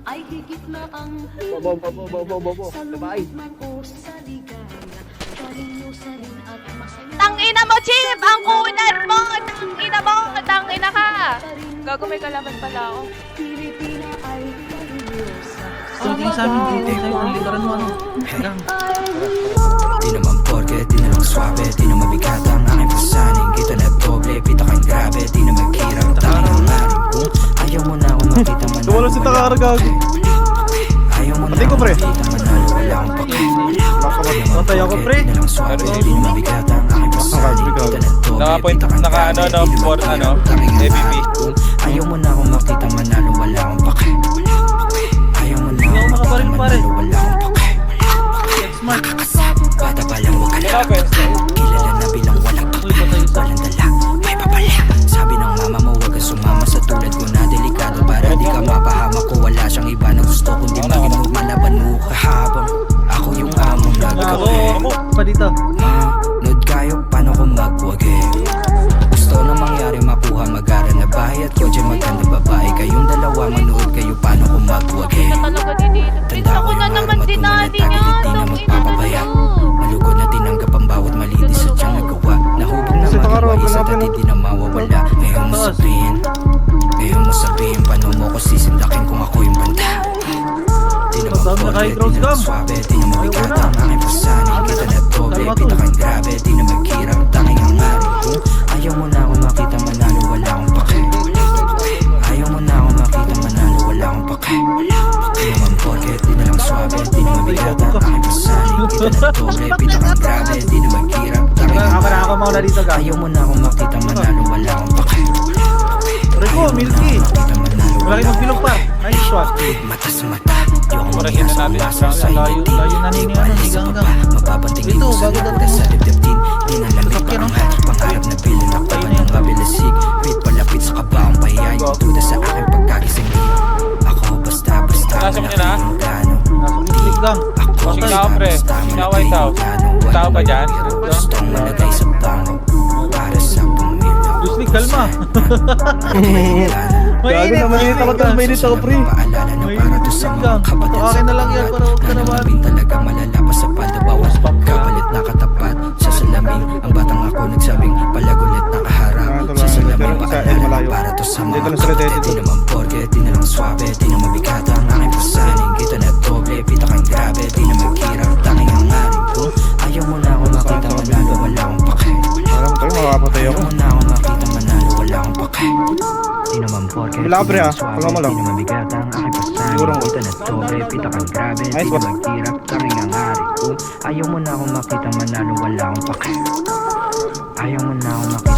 Ay higit na ang Sabay. Tangina mo, Chip! Ang kunan mo! Tangina mo! Tangina ka! Gago, may kalaban pala ako. Tingin sa amin, tingin sa'yo, ang likaran mo ano. Di naman porke, di na lang swabe, di na mabigat ang aking pasaning. Kita na doble, pita kang grabe, di na magkirang tangin ang aring kung ayaw mo na ako makita man. Wala si Takaragag. Ayaw mo na Patay ko, ako pre. makita man. Wala akong pake. Patay ako, pre. Di na lang swabe, di na mabigat ang aking pasaning. Kita na doble, Naka-point, pita kang naka grabe, ano, di na for magkirang ano, tangin ang ABB. aring kung ayaw mo na ako makita manalo, wala akong pake. Ayaw mo na Hindi ako ako makabaril, makita pare. manalo, wala akong pake. Smart. Bata pa lang, huwag ka lang. Grabe. Kilala na bilang walang Uy, patay isa. walang dala, may papala. Sabi ng mama mo, huwag ka sumama sa tulad ko na delikado. Para di ka mapahamak ko, wala siyang iba na gusto kundi maging lumalaban mo kahabang ako yung among nagkape. Pa dito. Manood kayo, paano ko magwagi? Gusto na mangyari makuha, mag-ara na bahay at kotse, maganda babae. Kayong dalawa, manood kayo, paano ko magwagi? Ito talaga din dito. Prince, ako na naman dinali niya. Di na magpapabaya. Malugod na tinanggap ang bawat mali, di sadyang nagawa. Nahubog na magawa, isa't at hindi na mawawala. Ngayon mo sabihin, paano mo ko sisindakin kung ako yung banda? Di naman Saan na porke, kahit di Rose naman Gum? swabe, di na mabigat ang aking pasanin. Kita na doble, pita kang grabe, di na magkirang tanging ang aring kung ayaw mo na ako makita manalo, wala akong pake. Ayaw mo na ako makita manalo, wala akong pake. Di naman porke, di na lang swabe, di na mabigat ang aking pasanin. Kita na doble, pita kang grabe, di na magkirang tanging ang Kamara aring ako mauna dito ka. ayaw mo na ako makita manalo, wala akong pake. Rico, Milky. Makita manalo, Malaki magbilog pa. Nice shot. mata sa mata. Di ako Orahin na natin. masa sa Layo- hindi. layo na Di nini, bali ano, sa hanggang- baba. Mapapantingin Ito, ko sa bago loob dating. sa dibdibin. Di na lamig Sakyan, no? pangat. Pangarap na bilang naktawa ng mabilasig. Pit palapit sa kabaong pahiyain. Tuda sa aking pagkagising. Ako basta-basta. Nasa mo niya na? Ang gano. Milky gang. Ako Sing tao, pre. Sing tao, White House. Tao ba dyan? Gustong malagay sa bango. Para sa pumilaw. Lucy, kalma. Gago naman yun, takot ka, mainit ako, pre. Paalala na para to sa mga kabataan sa Akin na lang yan, para huwag ka naman. nananabing talaga malalapas sa palabawas. Kapalit na katapat sa salamin. Ang batang ako nagsabing palagulit na kaharap. Sa salamin paalala na para to sa mga kabataan. Di naman porke, di na lang swabe, di na mabigat ang aking pasaning. Kita na doble, pita kang grabe, di na magkirang tanging ang aring ko. Ayaw mo na ako makita manalo, wala akong pake. Alam tayo, makapatay Ayaw ako. mo na ako makita manalo, wala akong pake. Di naman porke, Wala ka, pre, ah. swabe, Wala mo lang. di na mabigat ang aking pasaning. Siguro mo. Kita na doble, pita kang grabe, Nice di na one. magkirang tanging ang aring ko. Ayaw mo na ako makita manalo, wala akong pake. Ayaw mo na ako makita